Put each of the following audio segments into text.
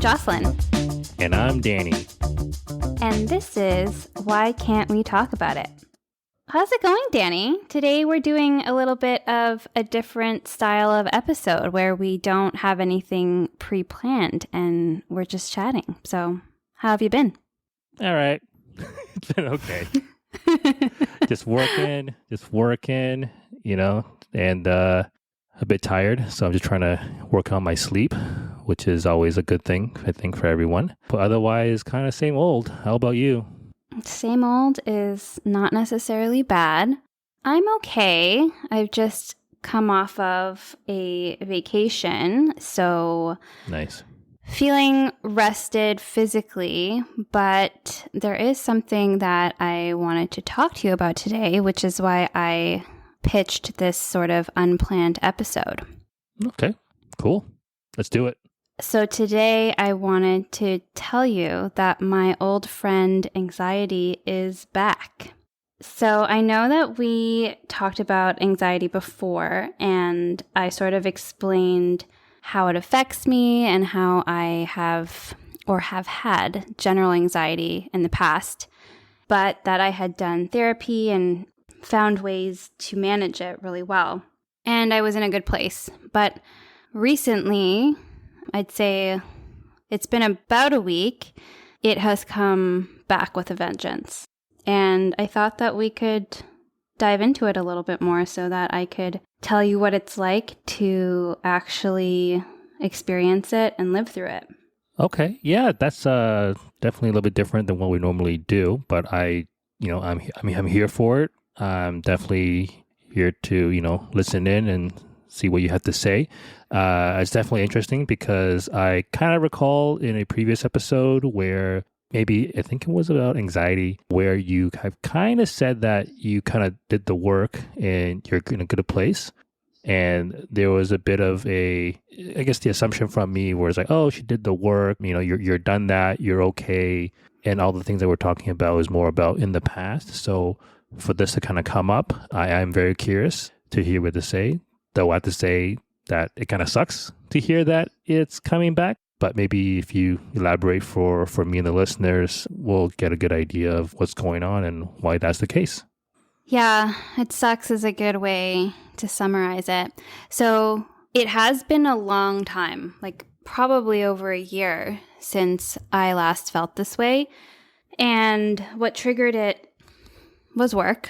Jocelyn. And I'm Danny. And this is Why Can't We Talk About It? How's it going, Danny? Today we're doing a little bit of a different style of episode where we don't have anything pre-planned and we're just chatting. So, how have you been? All right. It's been okay. just working, and a bit tired. So I'm just trying to work on my sleep, which is always a good thing, I think, for everyone. But otherwise, kind of same old. How about you? Same old is not necessarily bad. I'm okay. I've just come off of a vacation, so nice. Feeling rested physically, but there is something that I wanted to talk to you about today, which is why I pitched this sort of unplanned episode. Okay, cool. Let's do it. So today I wanted to tell you that my old friend anxiety is back. So I know that we talked about anxiety before, and I sort of explained how it affects me and how I have had general anxiety in the past, but that I had done therapy and found ways to manage it really well. And I was in a good place. But recently, I'd say it's been about a week, it has come back with a vengeance. And I thought that we could dive into it a little bit more so that I could tell you what it's like to actually experience it and live through it. Okay. Yeah, that's definitely a little bit different than what we normally do, but I'm here for it. I'm definitely here to, listen in and see what you have to say. It's definitely interesting because I kind of recall in a previous episode where maybe I think it was about anxiety, where you have kind of said that you kind of did the work and you're in a good place. And there was a bit of the assumption from me where it's like, oh, she did the work, you're done that, you're okay. And all the things that we're talking about is more about in the past. So for this to kind of come up, I am very curious to hear what to say. Though I have to say that it kind of sucks to hear that it's coming back. But maybe if you elaborate for me and the listeners, we'll get a good idea of what's going on and why that's the case. Yeah, it sucks is a good way to summarize it. So it has been a long time, like probably over a year since I last felt this way. And what triggered it was work.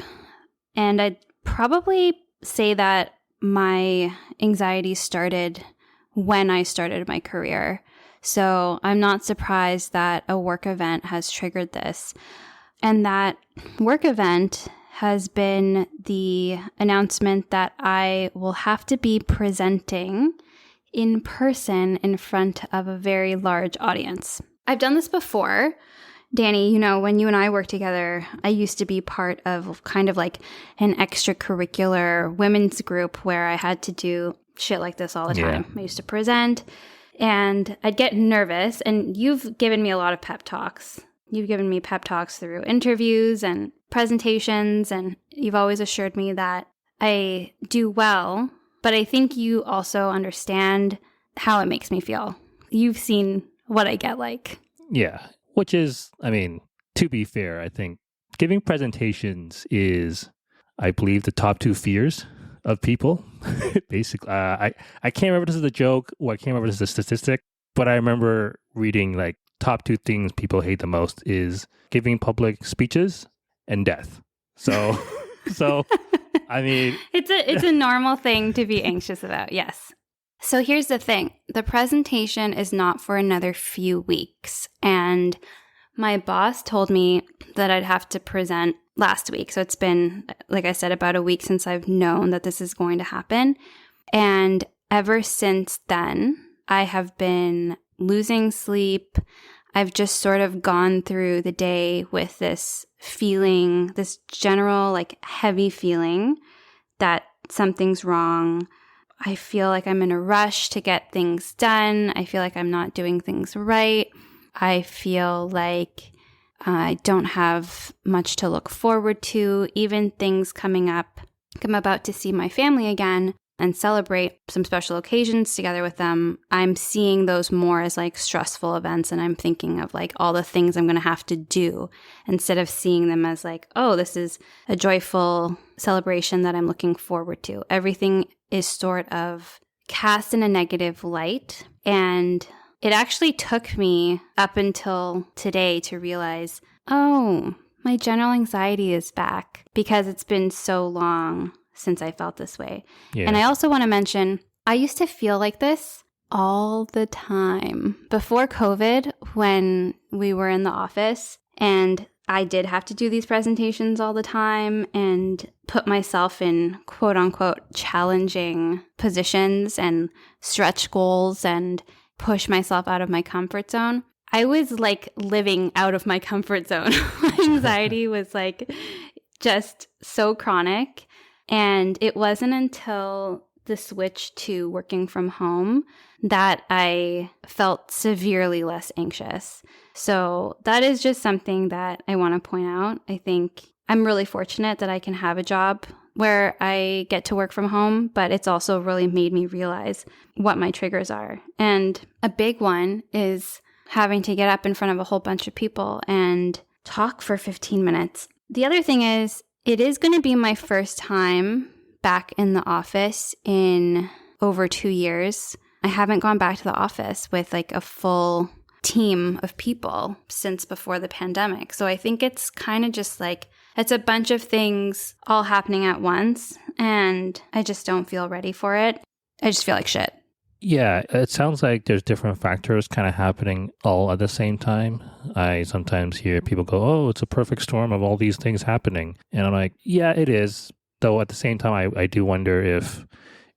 And I'd probably say that my anxiety started when I started my career. So I'm not surprised that a work event has triggered this. And that work event has been the announcement that I will have to be presenting in person in front of a very large audience. I've done this before. Danny, when you and I worked together, I used to be part of kind of like an extracurricular women's group where I had to do shit like this all the time. I used to present and I'd get nervous, and you've given me a lot of pep talks. You've given me pep talks through interviews and presentations, and you've always assured me that I do well, but I think you also understand how it makes me feel. You've seen what I get like. Yeah, which is, to be fair, I think giving presentations is, I believe, the top two fears of people. Basically, I can't remember if this is a joke or I can't remember if this is a statistic, but I remember reading like top two things people hate the most is giving public speeches and death. So it's a normal thing to be anxious about. Yes. So here's the thing. The presentation is not for another few weeks. And my boss told me that I'd have to present last week. So it's been, like I said, about a week since I've known that this is going to happen. And ever since then, I have been losing sleep. I've just sort of gone through the day with this feeling, this general like heavy feeling that something's wrong. I feel like I'm in a rush to get things done. I feel like I'm not doing things right. I feel like I don't have much to look forward to, even things coming up. I'm about to see my family again. and celebrate some special occasions together with them, I'm seeing those more as like stressful events. And I'm thinking of like all the things I'm going to have to do instead of seeing them as like, oh, this is a joyful celebration that I'm looking forward to. Everything is sort of cast in a negative light. And it actually took me up until today to realize, oh, my general anxiety is back because it's been so long since I felt this way. Yeah. And I also want to mention, I used to feel like this all the time. Before COVID, when we were in the office and I did have to do these presentations all the time and put myself in quote unquote challenging positions and stretch goals and push myself out of my comfort zone, I was like living out of my comfort zone. My anxiety was like just so chronic. And it wasn't until the switch to working from home that I felt severely less anxious. So that is just something that I want to point out. I think I'm really fortunate that I can have a job where I get to work from home, but it's also really made me realize what my triggers are. And a big one is having to get up in front of a whole bunch of people and talk for 15 minutes. The other thing is, it is going to be my first time back in the office in over 2 years. I haven't gone back to the office with like a full team of people since before the pandemic. So I think it's kind of just like, it's a bunch of things all happening at once, and I just don't feel ready for it. I just feel like shit. Yeah, it sounds like there's different factors kind of happening all at the same time. I sometimes hear people go, oh, it's a perfect storm of all these things happening. And I'm like, yeah, it is. Though at the same time, I do wonder if,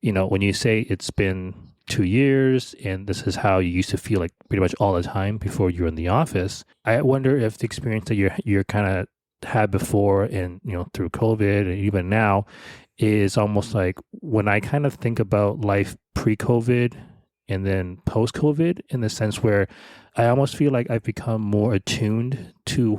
when you say it's been 2 years and this is how you used to feel like pretty much all the time before you were in the office, I wonder if the experience that you're kind of had before and, through COVID and even now is almost like when I kind of think about life pre-COVID and then post-COVID, in the sense where I almost feel like I've become more attuned to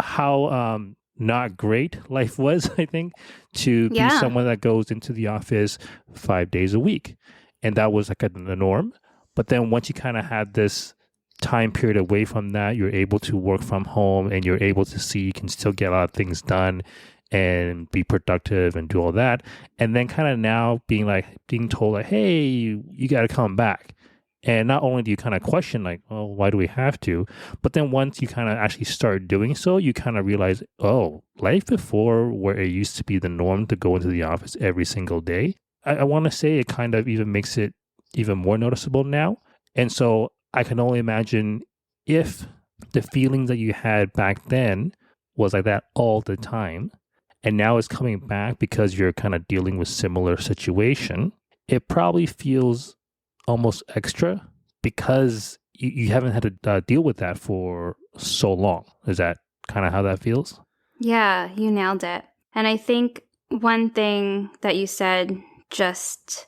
how not great life was, I think, to be someone that goes into the office 5 days a week. And that was like the norm. But then once you kind of had this time period away from that, you're able to work from home and you're able to see you can still get a lot of things done and be productive and do all that. And then kind of now being told like, hey, you got to come back. And not only do you kind of question like, oh, why do we have to? But then once you kind of actually start doing so, you kind of realize, oh, life before where it used to be the norm to go into the office every single day, I want to say it kind of even makes it even more noticeable now. And so I can only imagine if the feelings that you had back then was like that all the time, and now it's coming back because you're kind of dealing with similar situation, it probably feels almost extra because you haven't had to deal with that for so long. Is that kind of how that feels? Yeah, you nailed it. And I think one thing that you said just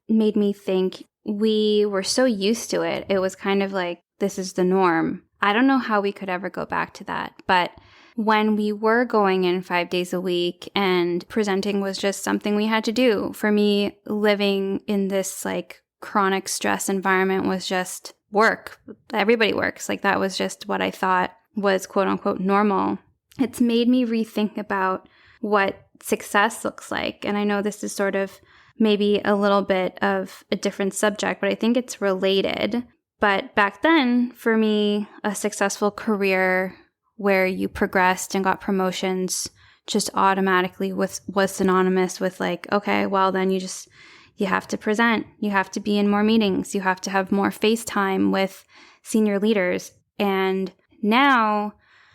made me think we were so used to it. It was kind of like, this is the norm. I don't know how we could ever go back to that. But when we were going in 5 days a week and presenting was just something we had to do, for me, living in this like chronic stress environment was just work. Everybody works. Like that was just what I thought was quote unquote normal. It's made me rethink about what success looks like. And I know this is sort of maybe a little bit of a different subject, but I think it's related. But back then, for me, a successful career where you progressed and got promotions just automatically was synonymous with like, okay, well then you have to present, you have to be in more meetings, you have to have more face time with senior leaders. And now,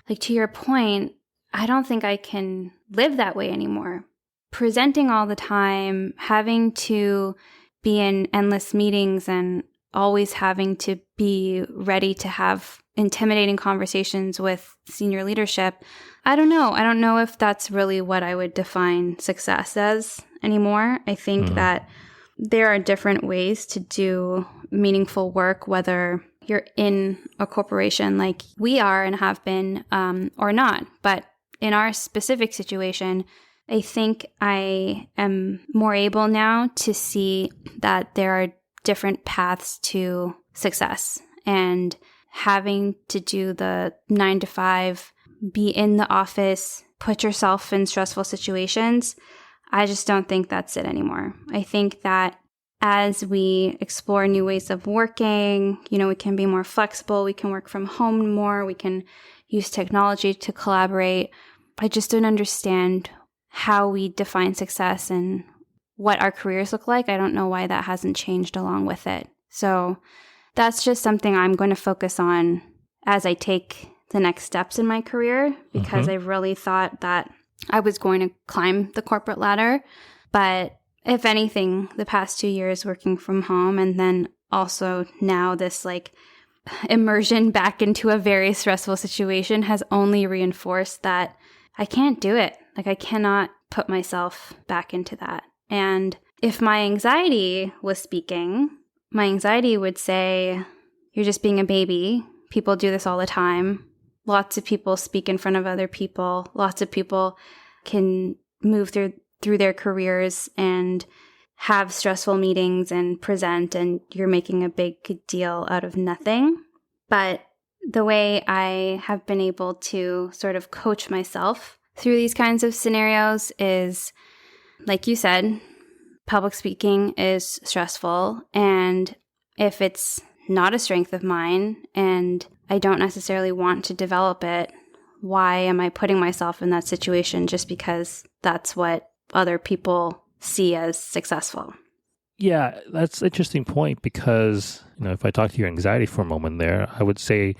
like to your point, I don't think I can live that way anymore. Presenting all the time, having to be in endless meetings and always having to be ready to have intimidating conversations with senior leadership. I don't know. I don't know if that's really what I would define success as anymore. I think that there are different ways to do meaningful work, whether you're in a corporation like we are and have been or not. But in our specific situation, I think I am more able now to see that there are different paths to success, and having to do the 9 to 5, be in the office, put yourself in stressful situations, I just don't think that's it anymore. I think that as we explore new ways of working, we can be more flexible, we can work from home more, we can use technology to collaborate. I just don't understand how we define success and what our careers look like. I don't know why that hasn't changed along with it. So that's just something I'm going to focus on as I take the next steps in my career, because I really thought that I was going to climb the corporate ladder. But if anything, the past 2 years working from home, and then also now this like immersion back into a very stressful situation, has only reinforced that I can't do it. Like, I cannot put myself back into that. And if my anxiety was speaking, my anxiety would say, you're just being a baby. People do this all the time. Lots of people speak in front of other people. Lots of people can move through their careers and have stressful meetings and present, and you're making a big deal out of nothing. But the way I have been able to sort of coach myself through these kinds of scenarios is, like you said, public speaking is stressful. And if it's not a strength of mine and I don't necessarily want to develop it, why am I putting myself in that situation just because that's what other people see as successful? Yeah, that's an interesting point, because, if I talk to your anxiety for a moment there, I would say,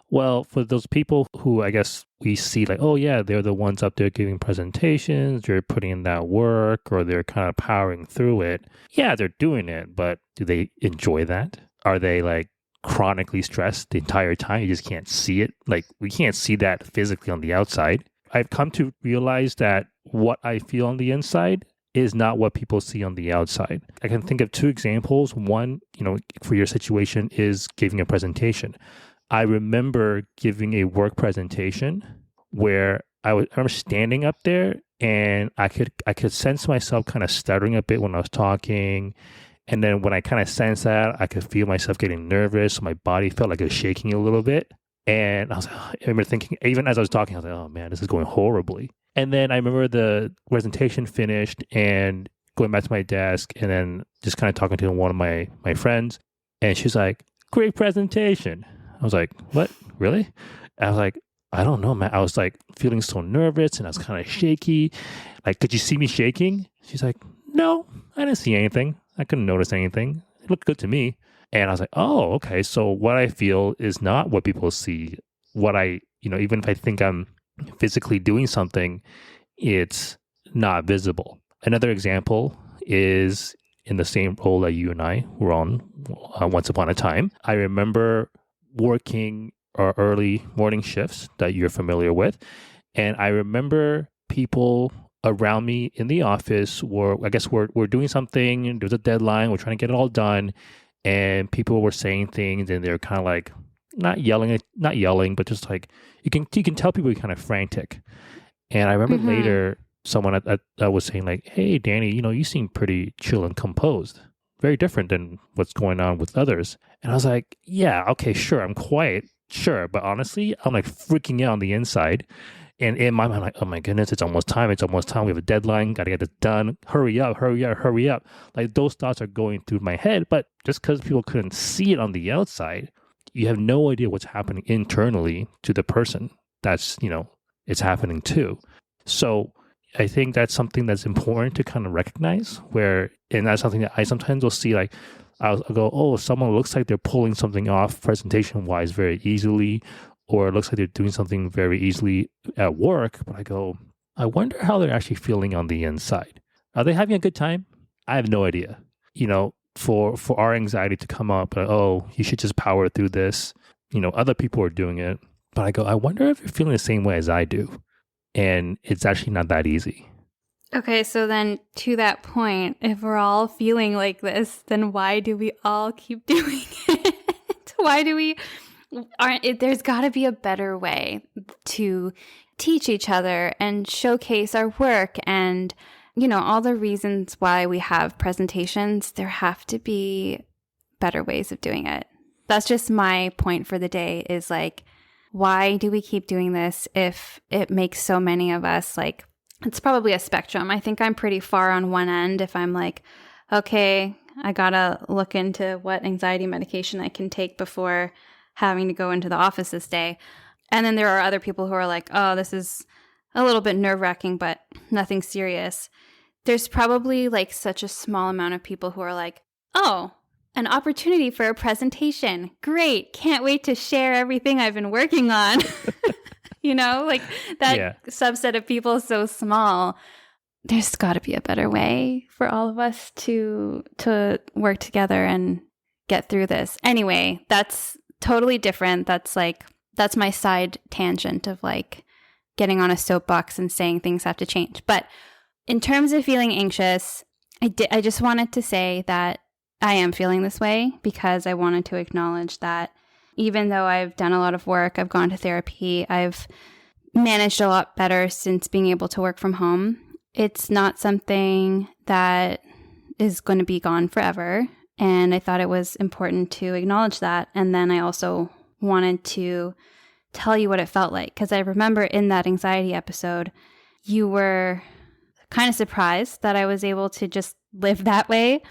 well, for those people who I guess we see like, oh yeah, they're the ones up there giving presentations, they're putting in that work, or they're kind of powering through it. Yeah, they're doing it, but do they enjoy that? Are they like chronically stressed the entire time? You just can't see it. Like, we can't see that physically on the outside. I've come to realize that what I feel on the inside is not what people see on the outside. I can think of 2 examples. One, for your situation, is giving a presentation. I remember giving a work presentation where I remember standing up there, and I could sense myself kind of stuttering a bit when I was talking. And then when I kind of sensed that, I could feel myself getting nervous. My body felt like it was shaking a little bit. And I remember thinking, even as I was talking, I was like, oh man, this is going horribly. And then I remember the presentation finished and going back to my desk, and then just kind of talking to one of my friends. And she's like, great presentation. I was like, what? Really? And I was like, I don't know, man. I was like feeling so nervous, and I was kind of shaky. Like, could you see me shaking? She's like, no, I didn't see anything. I couldn't notice anything. It looked good to me. And I was like, oh, okay. So what I feel is not what people see. What I, even if I think I'm physically doing something, it's not visible. Another example is in the same role that you and I were on once upon a time. I remember working early morning shifts that you're familiar with. And I remember people around me in the office we're doing something, there's a deadline, we're trying to get it all done, and people were saying things, and they're kind of like not yelling, but just like you can tell people are kind of frantic. And I remember later someone was saying like, hey Danny, you seem pretty chill and composed, very different than what's going on with others. And I was like, yeah, okay, sure, I'm quiet, sure, but honestly I'm like freaking out on the inside. And in my mind, like, oh my goodness, it's almost time. We have a deadline. Got to get this done. Hurry up. Like, those thoughts are going through my head. But just because people couldn't see it on the outside, you have no idea what's happening internally to the person that's, it's happening to. So I think that's something that's important to kind of recognize, and that's something that I sometimes will see, like, I'll go, oh, someone looks like they're pulling something off presentation-wise very easily, or it looks like they're doing something very easily at work. But I go, I wonder how they're actually feeling on the inside. Are they having a good time? I have no idea. For our anxiety to come up, oh, you should just power through this. Other people are doing it. But I go, I wonder if you're feeling the same way as I do. And it's actually not that easy. Okay, so then to that point, if we're all feeling like this, then why do we all keep doing it? Why do we... there's got to be a better way to teach each other and showcase our work and, all the reasons why we have presentations, there have to be better ways of doing it. That's just my point for the day is like, why do we keep doing this if it makes so many of us like, it's probably a spectrum. I think I'm pretty far on one end if I'm like, okay, I gotta look into what anxiety medication I can take before having to go into the office this day. And then there are other people who are like, oh, this is a little bit nerve-wracking, but nothing serious. There's probably like such a small amount of people who are like, oh, an opportunity for a presentation. Great. Can't wait to share everything I've been working on. Like that subset of people is so small. There's got to be a better way for all of us to work together and get through this. Anyway, that's totally different. That's my side tangent of like getting on a soapbox and saying things have to change. But in terms of feeling anxious, I just wanted to say that I am feeling this way because I wanted to acknowledge that even though I've done a lot of work, I've gone to therapy, I've managed a lot better since being able to work from home. It's not something that is going to be gone forever. And I thought it was important to acknowledge that. And then I also wanted to tell you what it felt like. Because I remember in that anxiety episode, you were kind of surprised that I was able to just live that way.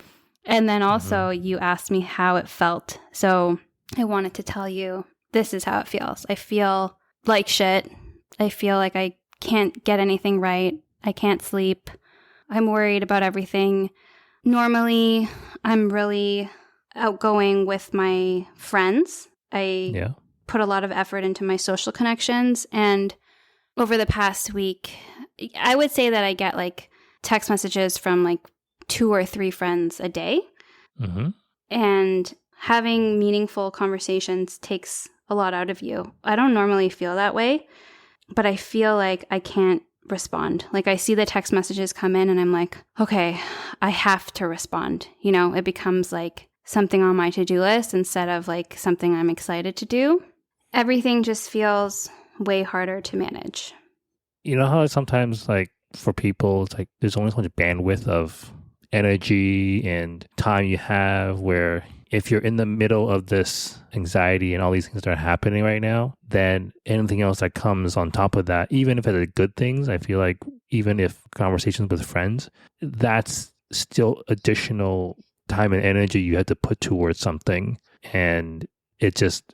And then also you asked me how it felt. So I wanted to tell you, this is how it feels. I feel like shit. I feel like I can't get anything right. I can't sleep. I'm worried about everything. Normally, I'm really outgoing with my friends. I put a lot of effort into my social connections. And over the past week, I would say that I get like text messages from like 2 or 3 friends a day. Mm-hmm. And having meaningful conversations takes a lot out of you. I don't normally feel that way, but I feel like I can't respond. Like I see the text messages come in and I'm like, okay, I have to respond. It becomes like something on my to-do list instead of like something I'm excited to do. Everything just feels way harder to manage. You know how sometimes like for people, it's like there's only so much bandwidth of energy and time you have where if you're in the middle of this anxiety and all these things that are happening right now, then anything else that comes on top of that, even if it's good things, I feel like even if conversations with friends, that's still additional time and energy you have to put towards something. And it's just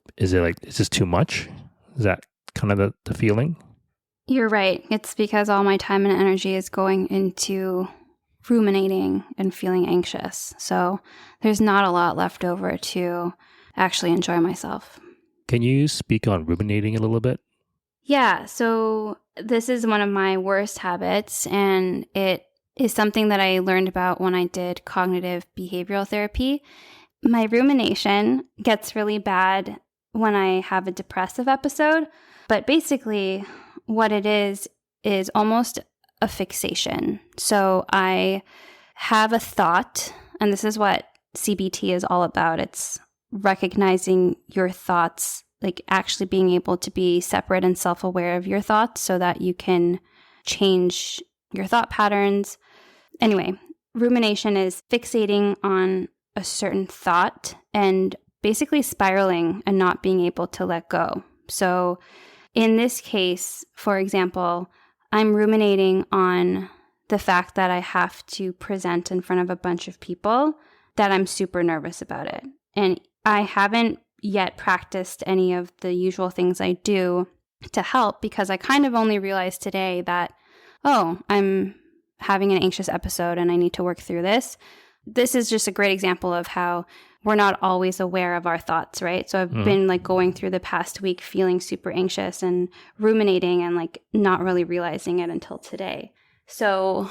too much? Is that kind of the feeling? You're right. It's because all my time and energy is going into ruminating and feeling anxious. So there's not a lot left over to actually enjoy myself. Can you speak on ruminating a little bit? Yeah. So this is one of my worst habits, and it is something that I learned about when I did cognitive behavioral therapy. My rumination gets really bad when I have a depressive episode, but basically what it is almost a fixation. So I have a thought, and this is what CBT is all about. It's recognizing your thoughts, like actually being able to be separate and self-aware of your thoughts so that you can change your thought patterns. Anyway, rumination is fixating on a certain thought and basically spiraling and not being able to let go. So in this case, for example, I'm ruminating on the fact that I have to present in front of a bunch of people, that I'm super nervous about it. And I haven't yet practiced any of the usual things I do to help because I kind of only realized today that, oh, I'm having an anxious episode and I need to work through this. This is just a great example of how we're not always aware of our thoughts, right? So I've been like going through the past week feeling super anxious and ruminating and like not really realizing it until today. So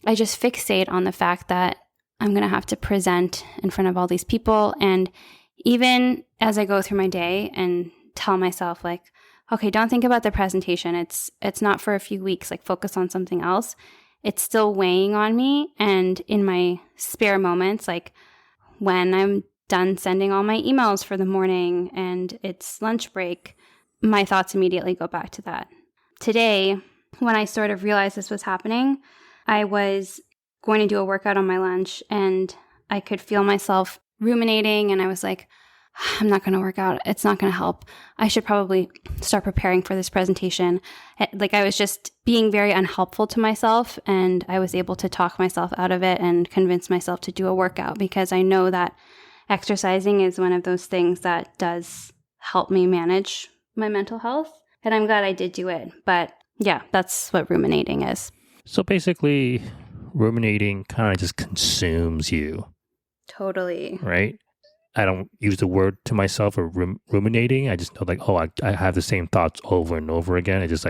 I just fixate on the fact that I'm going to have to present in front of all these people. And even as I go through my day and tell myself like, okay, don't think about the presentation. It's not for a few weeks, like focus on something else. It's still weighing on me. And in my spare moments, like when I'm done sending all my emails for the morning and it's lunch break, my thoughts immediately go back to that. today, when I sort of realized this was happening, I was going to do a workout on my lunch and I could feel myself ruminating, and I was like, I'm not going to work out. It's not going to help. I should probably start preparing for this presentation. Like, I was just being very unhelpful to myself, and I was able to talk myself out of it and convince myself to do a workout, because I know that exercising is one of those things that does help me manage my mental health. And I'm glad I did do it. But yeah, that's what ruminating is. So basically, ruminating kind of just consumes you. Totally. Right? I don't use the word to myself or ruminating. I just know like, oh, I have the same thoughts over and over again. It just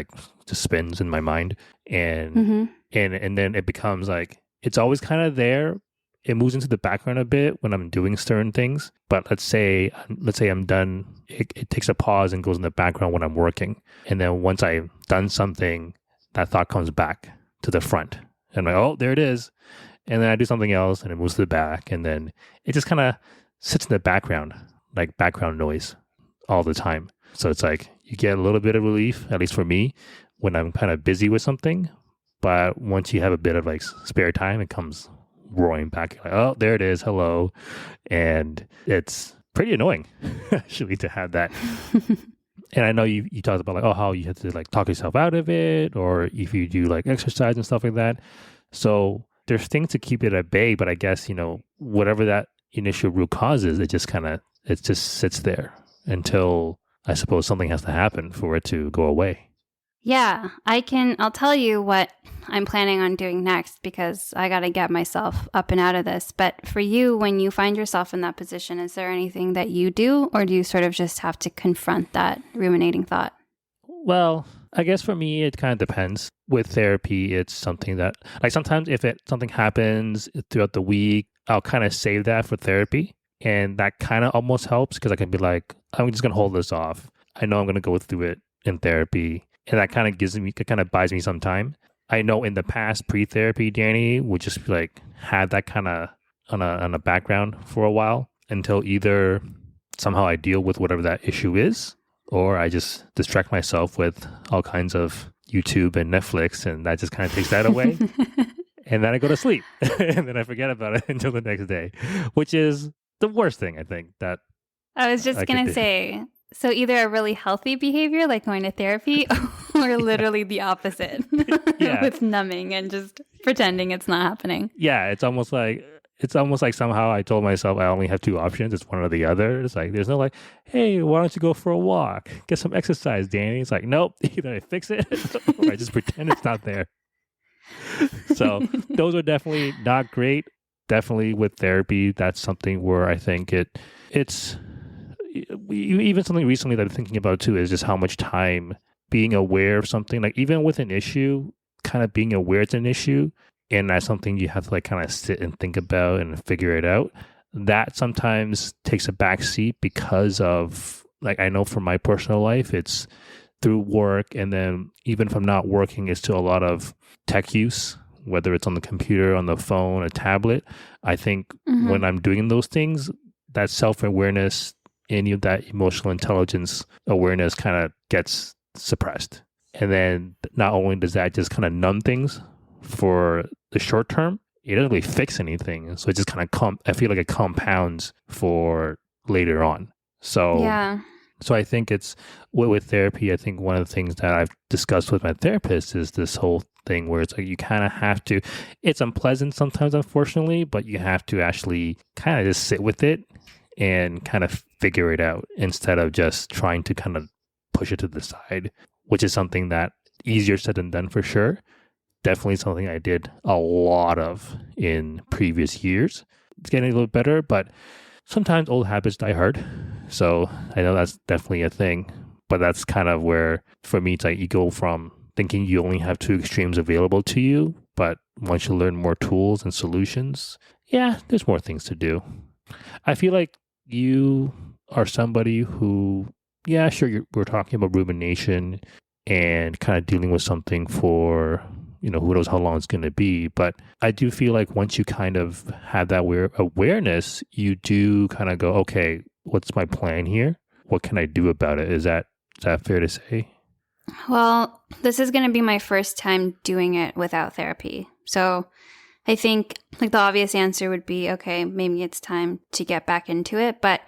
spins in my mind. And and then it becomes like, it's always kind of there. It moves into the background a bit when I'm doing certain things. But let's say I'm done. It takes a pause and goes in the background when I'm working. And then once I've done something, that thought comes back to the front. And I'm like, oh, there it is. And then I do something else and it moves to the back. And then it just kind of sits in the background, like background noise all the time. So it's like you get a little bit of relief, at least for me, when I'm kind of busy with something. But once you have a bit of like spare time, it comes roaring back. You're like, oh, there it is. Hello. And it's pretty annoying, actually, to have that. And I know you talked about like, oh, how you have to like talk yourself out of it, or if you do like exercise and stuff like that. So there's things to keep it at bay, but I guess, whatever that initial root cause is, it just sits there until I suppose something has to happen for it to go away. Yeah, I'll tell you what I'm planning on doing next, because I got to get myself up and out of this. But for you, when you find yourself in that position, is there anything that you do, or do you sort of just have to confront that ruminating thought? Well, I guess for me, it kind of depends. With therapy, it's something that, like, sometimes if something happens throughout the week, I'll kind of save that for therapy. And that kind of almost helps, because I can be like, I'm just going to hold this off. I know I'm going to go through it in therapy. And that kind of buys me some time. I know in the past, pre-therapy, Danny would just be like, had that kind of on a background for a while, until either somehow I deal with whatever that issue is, or I just distract myself with all kinds of YouTube and Netflix, and that just kind of takes that away. And then I go to sleep, and then I forget about it until the next day, which is the worst thing, I think. That I was just going to say, so either a really healthy behavior, like going to therapy, or literally the opposite, with numbing and just pretending it's not happening. Yeah, it's almost like somehow I told myself I only have two options. It's one or the other. It's like, there's no like, hey, why don't you go for a walk? Get some exercise, Danny. It's like, nope, either I fix it or I just pretend it's not there. So those are definitely not great. Definitely with therapy, that's something where I think it's even something recently that I'm thinking about too, is just how much time being aware of something, like even with an issue, kind of being aware it's an issue, and that's something you have to like kind of sit and think about and figure it out. That sometimes takes a back seat because of, like, I know for my personal life, it's through work, and then even if I'm not working, it's to a lot of tech use, whether it's on the computer, on the phone, a tablet. I think when I'm doing those things, that self-awareness, any of that emotional intelligence awareness kind of gets suppressed. And then not only does that just kind of numb things for the short term, it doesn't really fix anything. So it just kind of I feel like it compounds for later on. So yeah. So I think it's with therapy, I think one of the things that I've discussed with my therapist is this whole thing where it's like you kind of have to, it's unpleasant sometimes, unfortunately, but you have to actually kind of just sit with it and kind of figure it out instead of just trying to kind of push it to the side, which is something that easier said than done for sure. Definitely something I did a lot of in previous years. It's getting a little better, but sometimes old habits die hard. So I know that's definitely a thing, but that's kind of where, for me, it's like you go from thinking you only have two extremes available to you, but once you learn more tools and solutions, yeah, there's more things to do. I feel like you are somebody who, yeah, sure, we're talking about rumination and kind of dealing with something for, who knows how long it's going to be. But I do feel like once you kind of have that awareness, you do kind of go, okay, what's my plan here? What can I do about it? Is that fair to say? Well, this is going to be my first time doing it without therapy. So I think like the obvious answer would be, okay, maybe it's time to get back into it. But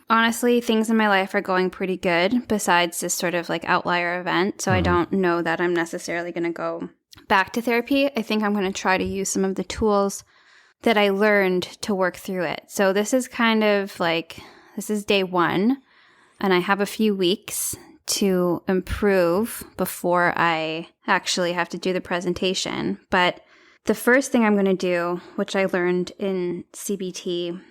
honestly, things in my life are going pretty good besides this sort of like outlier event. So I don't know that I'm necessarily going to go back to therapy. I think I'm going to try to use some of the tools that I learned to work through it. So this is kind of like, this is day one, and I have a few weeks to improve before I actually have to do the presentation. But the first thing I'm going to do, which I learned in CBT,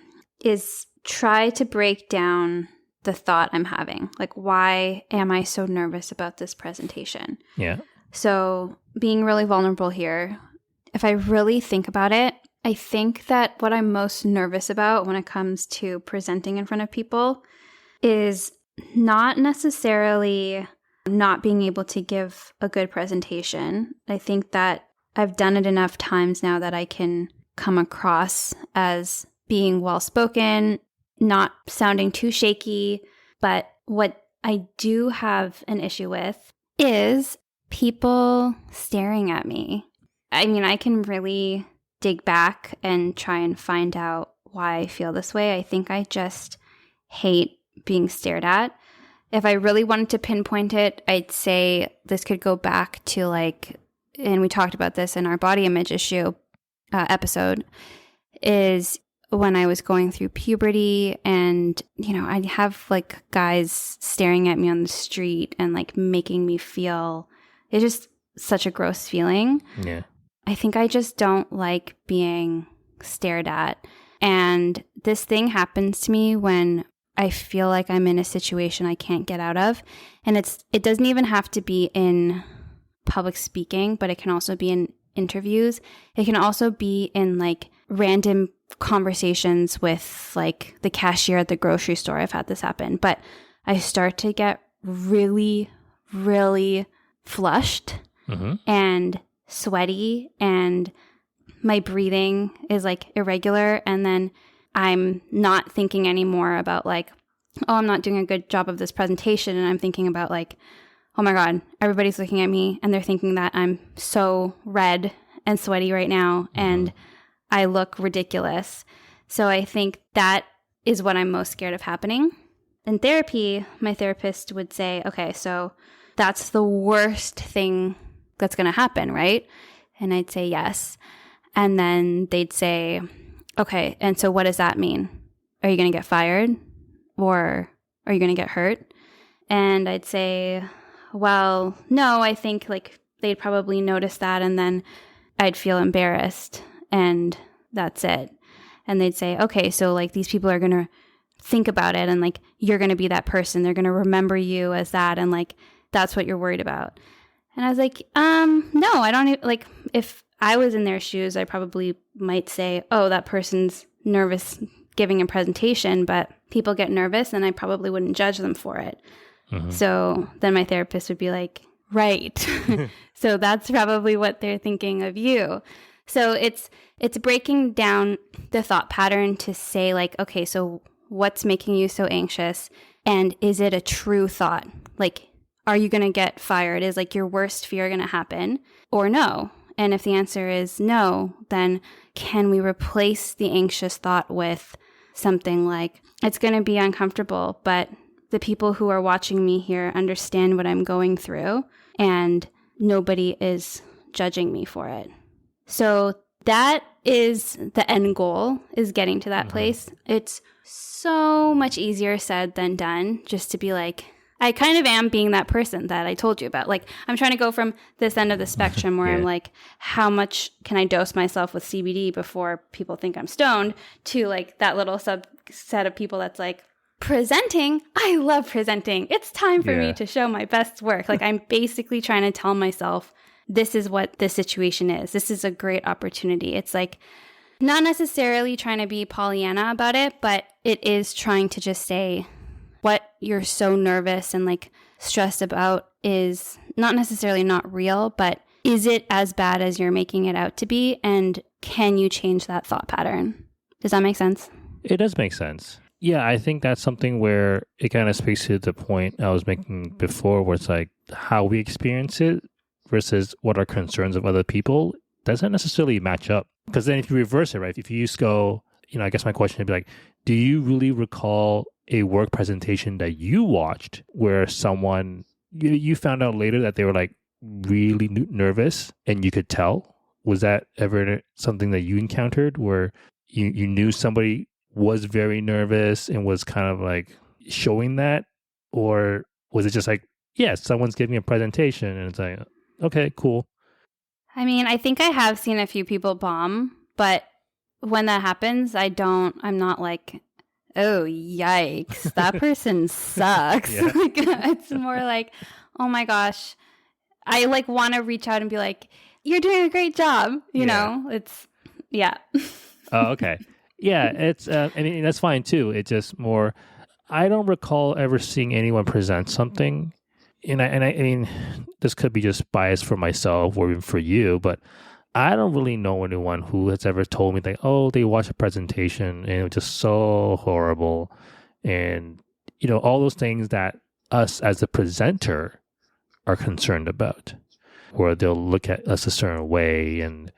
is try to break down the thought I'm having. Like, why am I so nervous about this presentation? Yeah. So being really vulnerable here, if I really think about it, I think that what I'm most nervous about when it comes to presenting in front of people is not necessarily not being able to give a good presentation. I think that I've done it enough times now that I can come across as being well-spoken, not sounding too shaky. But what I do have an issue with is people staring at me. I mean, I can really dig back and try and find out why I feel this way. I think I just hate being stared at. If I really wanted to pinpoint it, I'd say this could go back to like, and we talked about this in our body image issue episode, is when I was going through puberty and, you know, I'd have like guys staring at me on the street and like making me feel, it's just such a gross feeling. Yeah. I think I just don't like being stared at. And this thing happens to me when I feel like I'm in a situation I can't get out of. And it doesn't even have to be in public speaking, but it can also be in interviews. It can also be in like random conversations with like the cashier at the grocery store. I've had this happen, but I start to get really, really flushed and sweaty, and my breathing is like irregular, and then I'm not thinking anymore about like, oh, I'm not doing a good job of this presentation, and I'm thinking about like, oh my God, everybody's looking at me and they're thinking that I'm so red and sweaty right now and I look ridiculous. So I think that is what I'm most scared of happening. In therapy, my therapist would say, okay, so that's the worst thing that's going to happen, right? And I'd say yes. And then they'd say, okay, and so what does that mean? Are you going to get fired or are you going to get hurt? And I'd say, well, no, I think like they'd probably notice that and then I'd feel embarrassed and that's it. And they'd say, okay, so like these people are going to think about it and like you're going to be that person. They're going to remember you as that and like that's what you're worried about. And I was like, no, I don't like if I was in their shoes, I probably might say, oh, that person's nervous giving a presentation, but people get nervous and I probably wouldn't judge them for it. So then my therapist would be like, right. So that's probably what they're thinking of you. So it's breaking down the thought pattern to say like, okay, so what's making you so anxious? And is it a true thought? Like, are you going to get fired? Is like your worst fear going to happen or no? And if the answer is no, then can we replace the anxious thought with something like, it's going to be uncomfortable, but the people who are watching me here understand what I'm going through and nobody is judging me for it. So that is the end goal, is getting to that place. It's so much easier said than done, just to be like, I kind of am being that person that I told you about. Like, I'm trying to go from this end of the spectrum where I'm like, how much can I dose myself with CBD before people think I'm stoned, to like that little subset of people that's like, presenting, I love presenting. It's time for me to show my best work. Like, I'm basically trying to tell myself, this is what this situation is. This is a great opportunity. It's like not necessarily trying to be Pollyanna about it, but it is trying to just say what you're so nervous and like stressed about is not necessarily not real, but is it as bad as you're making it out to be? And can you change that thought pattern? Does that make sense? It does make sense. Yeah, I think that's something where it kind of speaks to the point I was making before, where it's like how we experience it versus what are concerns of other people doesn't necessarily match up. Because then if you reverse it, right? If you just go, I guess my question would be like, do you really recall a work presentation that you watched where someone, you found out later that they were like really nervous and you could tell? Was that ever something that you encountered where you knew somebody was very nervous and was kind of like showing that? Or was it just like, yeah, someone's giving a presentation and it's like, okay, cool. I mean, I think I have seen a few people bomb, but when that happens, I'm not like, oh, yikes, that person sucks. Yeah. Like, it's more like, oh my gosh, I like want to reach out and be like, you're doing a great job. You know, it's, yeah. Oh, okay. Yeah, it's, I mean, that's fine too. It's just more, I don't recall ever seeing anyone present something. And I mean, this could be just bias for myself or even for you, but I don't really know anyone who has ever told me like, oh, they watched a presentation and it was just so horrible. And, all those things that us as a presenter are concerned about, or they'll look at us a certain way. And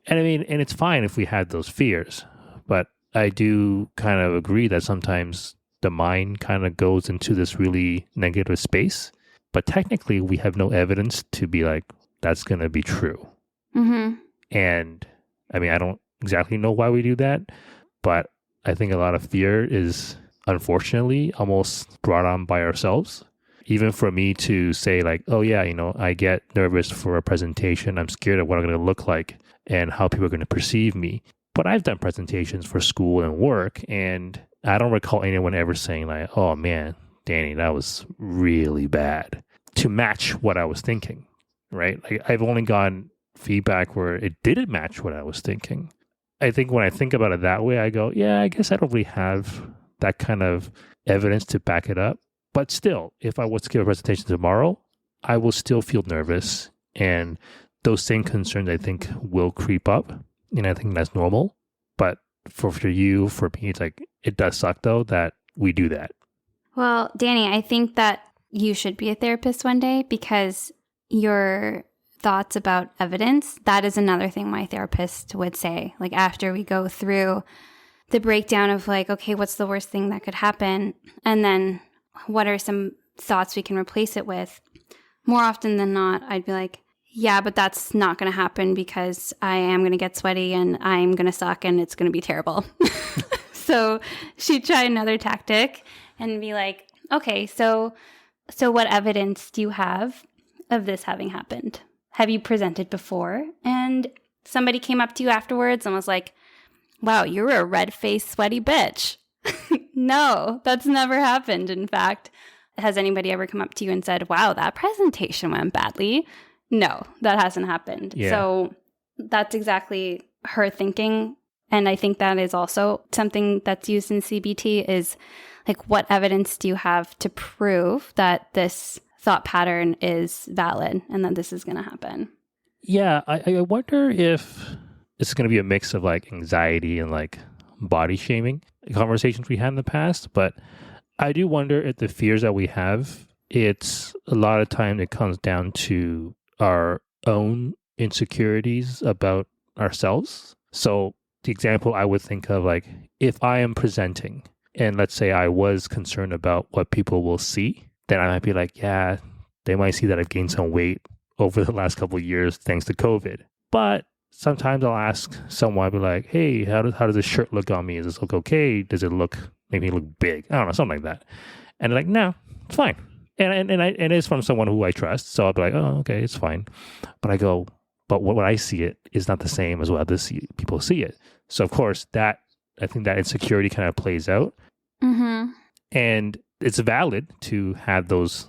I mean, and it's fine if we had those fears, but I do kind of agree that sometimes the mind kind of goes into this really negative space, but technically we have no evidence to be like, that's going to be true. Mm-hmm. And I mean, I don't exactly know why we do that, but I think a lot of fear is unfortunately almost brought on by ourselves. Even for me to say like, oh yeah, I get nervous for a presentation. I'm scared of what I'm going to look like and how people are going to perceive me. But I've done presentations for school and work, and I don't recall anyone ever saying like, oh man, Danny, that was really bad, to match what I was thinking, right? Like I've only gotten feedback where it didn't match what I was thinking. I think when I think about it that way, I go, yeah, I guess I don't really have that kind of evidence to back it up. But still, if I was to give a presentation tomorrow, I will still feel nervous. And those same concerns, I think, will creep up. And I think that's normal. But for you, for me, it's like, it does suck, though, that we do that. Well, Danny, I think that you should be a therapist one day, because your thoughts about evidence, that is another thing my therapist would say. Like after we go through the breakdown of like, okay, what's the worst thing that could happen? And then what are some thoughts we can replace it with? More often than not, I'd be like, yeah, but that's not going to happen because I am going to get sweaty and I'm going to suck and it's going to be terrible. So she'd try another tactic and be like, okay, so what evidence do you have of this having happened? Have you presented before? And somebody came up to you afterwards and was like, wow, you're a red-faced, sweaty bitch. No, that's never happened. In fact, has anybody ever come up to you and said, wow, that presentation went badly? No, that hasn't happened. Yeah. So that's exactly her thinking. And I think that is also something that's used in CBT is like, what evidence do you have to prove that this thought pattern is valid and that this is going to happen? Yeah, I wonder if it's going to be a mix of like anxiety and like body shaming conversations we had in the past. But I do wonder if the fears that we have, it's a lot of time it comes down to our own insecurities about ourselves. So the example I would think of, like, if I am presenting and let's say I was concerned about what people will see, then I might be like, yeah, they might see that I've gained some weight over the last couple of years thanks to COVID. But sometimes I'll ask someone, I'll be like, hey, how does this shirt look on me? Does this look okay? Does it make me look big? I don't know, something like that. And they're like, no, it's fine. And it's from someone who I trust. So I'll be like, oh, okay, it's fine. But I go, but what I see it is not the same as what other people see it. So of course I think that insecurity kind of plays out. Mm-hmm. And it's valid to have those,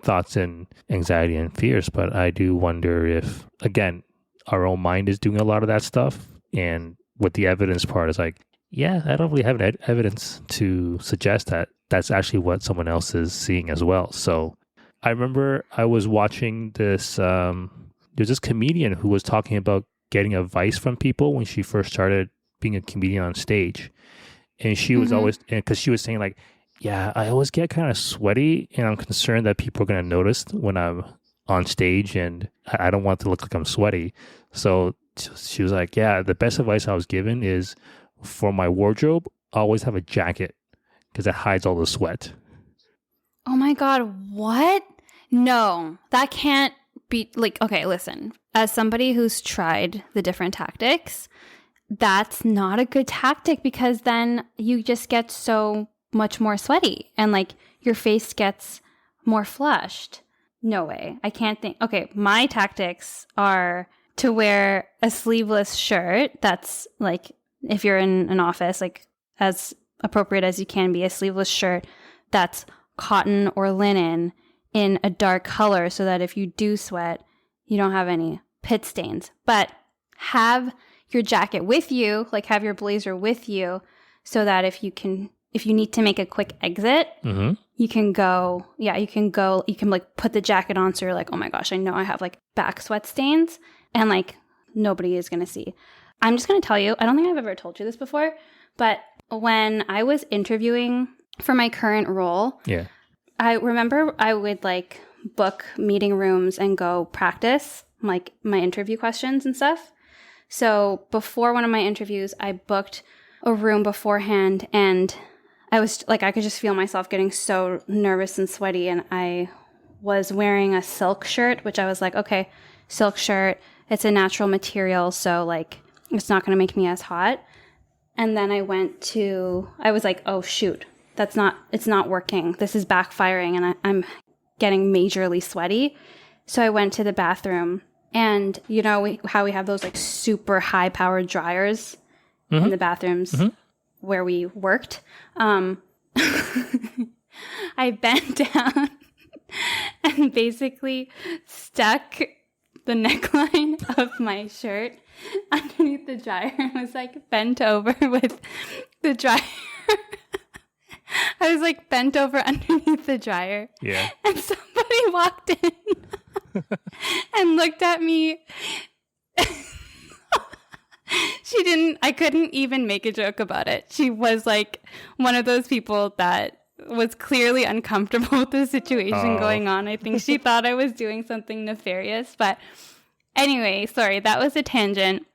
thoughts and anxiety and fears. But I do wonder if, again, our own mind is doing a lot of that stuff. And what the evidence part is like, yeah, I don't really have evidence to suggest that that's actually what someone else is seeing as well. So I remember I was watching this, there's this comedian who was talking about getting advice from people when she first started being a comedian on stage. And she was always, because she was saying like, yeah, I always get kind of sweaty and I'm concerned that people are going to notice when I'm on stage and I don't want to look like I'm sweaty. So she was like, yeah, the best advice I was given is for my wardrobe, always have a jacket because it hides all the sweat. Oh my God, what? No, that can't be like, okay, listen, as somebody who's tried the different tactics, that's not a good tactic because then you just get so much more sweaty and like your face gets more flushed. No way. I can't think. Okay, my tactics are to wear a sleeveless shirt that's like, if you're in an office, like as appropriate as you can be, a sleeveless shirt that's cotton or linen in a dark color so that if you do sweat, you don't have any pit stains. But have your jacket with you, like have your blazer with you so that if you need to make a quick exit, you can go, you can like put the jacket on so you're like, oh my gosh, I know I have like back sweat stains and like nobody is going to see. I'm just going to tell you, I don't think I've ever told you this before, but when I was interviewing for my current role, I remember I would like book meeting rooms and go practice like my interview questions and stuff. So before one of my interviews, I booked a room beforehand and I was like, I could just feel myself getting so nervous and sweaty. And I was wearing a silk shirt, which I was like, okay, silk shirt, it's a natural material. So like, it's not going to make me as hot. And then I was like, oh shoot, it's not working. This is backfiring and I'm getting majorly sweaty. So I went to the bathroom and you know how we have those like super high powered dryers in the bathrooms where we worked. I bent down and basically stuck the neckline of my shirt underneath the dryer and was like bent over with the dryer. I was like bent over underneath the dryer. Yeah. And somebody walked in and looked at me. I couldn't even make a joke about it. She was like one of those people that was clearly uncomfortable with the situation going on. I think she thought I was doing something nefarious. But anyway, sorry, that was a tangent.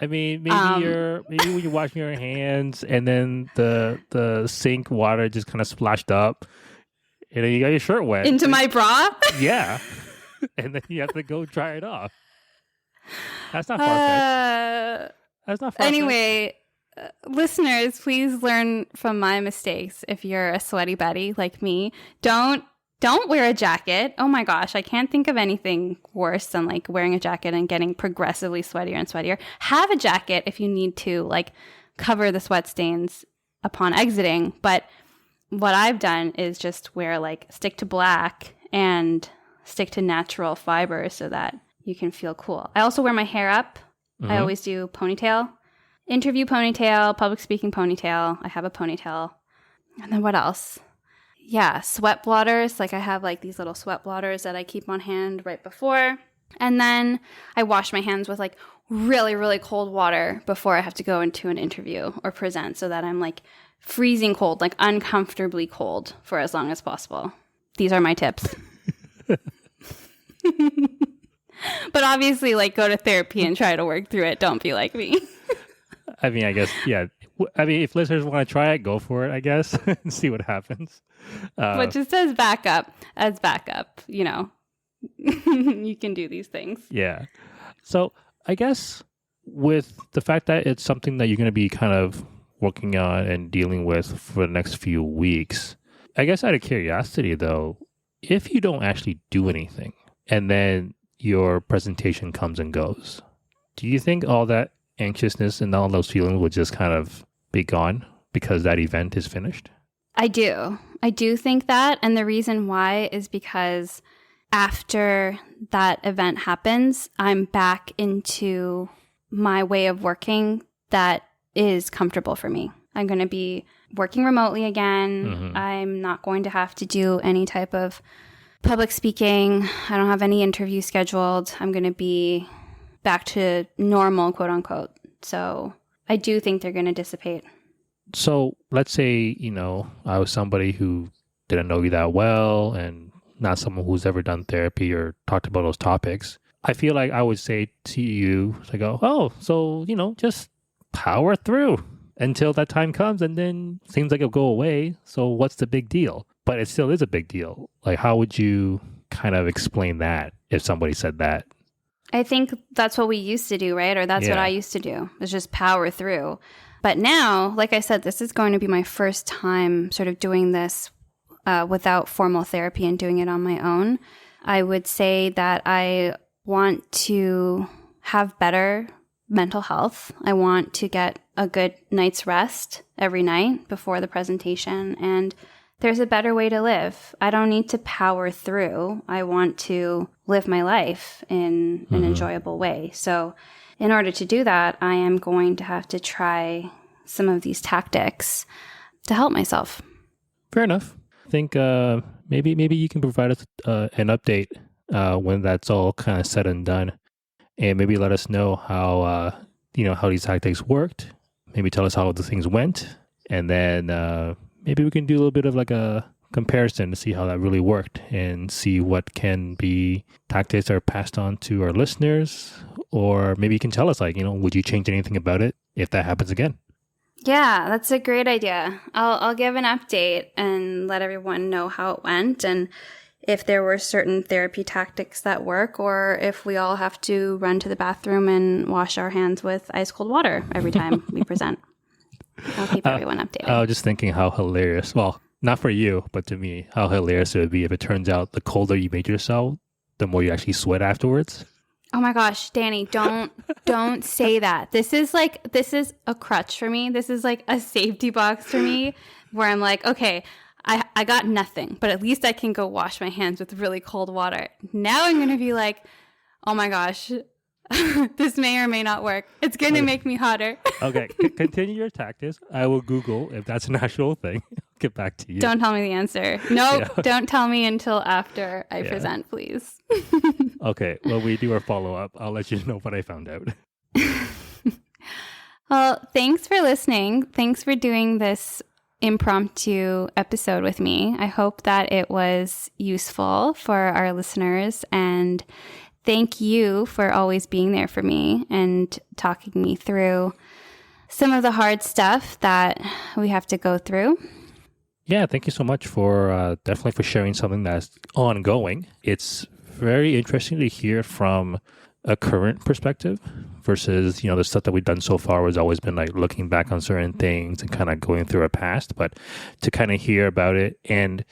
I mean, maybe when you're washing your hands and then the sink water just kind of splashed up and then you got your shirt wet. Into my bra? Yeah. And then you have to go dry it off. That's not far-fetched. That's not far-fetched. Anyway, listeners, please learn from my mistakes. If you're a sweaty Betty like me, don't wear a jacket. Oh my gosh, I can't think of anything worse than like wearing a jacket and getting progressively sweatier and sweatier. Have a jacket if you need to like cover the sweat stains upon exiting. But what I've done is just stick to black and stick to natural fibers so that you can feel cool. I also wear my hair up. I always do ponytail. Interview ponytail, public speaking ponytail. I have a ponytail. And then what else? Yeah, sweat blotters. Like I have like these little sweat blotters that I keep on hand right before. And then I wash my hands with like really, really cold water before I have to go into an interview or present so that I'm like freezing cold, like uncomfortably cold for as long as possible. These are my tips. But obviously, like, go to therapy and try to work through it. Don't be like me. I mean, I guess, yeah. I mean, if listeners want to try it, go for it, I guess, and see what happens. But just as backup, you know, you can do these things. Yeah. So I guess with the fact that it's something that you're going to be kind of working on and dealing with for the next few weeks, I guess out of curiosity, though, if you don't actually do anything and then your presentation comes and goes, do you think all that anxiousness and all those feelings would just kind of be gone because that event is finished? I do think that. And the reason why is because after that event happens, I'm back into my way of working that is comfortable for me. I'm going to be working remotely again. I'm not going to have to do any type of public speaking. I don't have any interview scheduled. I'm going to be back to normal, quote unquote. So I do think they're going to dissipate. So let's say, I was somebody who didn't know you that well and not someone who's ever done therapy or talked about those topics. I feel like I would say to you, I go, oh, so, just power through until that time comes and then seems like it'll go away. So what's the big deal? But it still is a big deal. Like, how would you kind of explain that if somebody said that? I think that's what we used to do, right? Or that's what I used to do, is just power through. But now, like I said, this is going to be my first time sort of doing this without formal therapy and doing it on my own. I would say that I want to have better mental health. I want to get a good night's rest every night before the presentation. And there's a better way to live. I don't need to power through. I want to live my life in an enjoyable way. So in order to do that, I am going to have to try some of these tactics to help myself. Fair enough. I think maybe you can provide us an update when that's all kind of said and done, and maybe let us know how how these tactics worked. Maybe tell us how the things went, and then maybe we can do a little bit of like a comparison to see how that really worked and see what can be tactics that are passed on to our listeners, or maybe you can tell us would you change anything about it if that happens again? Yeah, that's a great idea. I'll give an update and let everyone know how it went and if there were certain therapy tactics that work, or if we all have to run to the bathroom and wash our hands with ice cold water every time we present. I'll keep everyone updated. I was just thinking how hilarious, well, not for you, but to me, how hilarious it would be if it turns out the colder you made yourself, the more you actually sweat afterwards. Oh my gosh, Danny, don't say that. This is a crutch for me. This is like a safety box for me where I'm like, okay, I got nothing, but at least I can go wash my hands with really cold water. Now I'm going to be like, oh my gosh, this may or may not work. It's going to make me hotter. Okay, continue your tactics. I will Google if that's an actual thing. I'll get back to you. Don't tell me the answer. No, Don't tell me until after I present, please. Okay, well, we do our follow-up. I'll let you know what I found out. Well, thanks for listening. Thanks for doing this impromptu episode with me. I hope that it was useful for our listeners, and thank you for always being there for me and talking me through some of the hard stuff that we have to go through. Yeah, thank you so much for definitely for sharing something that's ongoing. It's very interesting to hear from a current perspective versus, the stuff that we've done so far has always been like looking back on certain things and kind of going through our past. But to kind of hear about it and,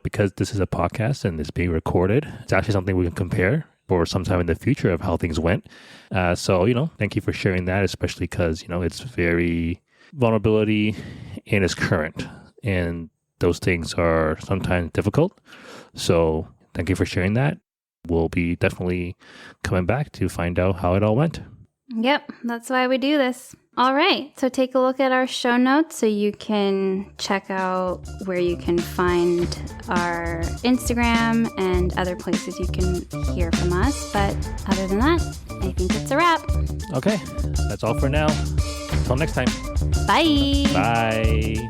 because this is a podcast and it's being recorded, it's actually something we can compare for sometime in the future of how things went. So, thank you for sharing that, especially because, it's very vulnerability and it's current. And those things are sometimes difficult. So thank you for sharing that. We'll be definitely coming back to find out how it all went. Yep, that's why we do this. All right, so take a look at our show notes so you can check out where you can find our Instagram and other places you can hear from us. But other than that, I think it's a wrap. Okay, that's all for now. Until next time. Bye. Bye.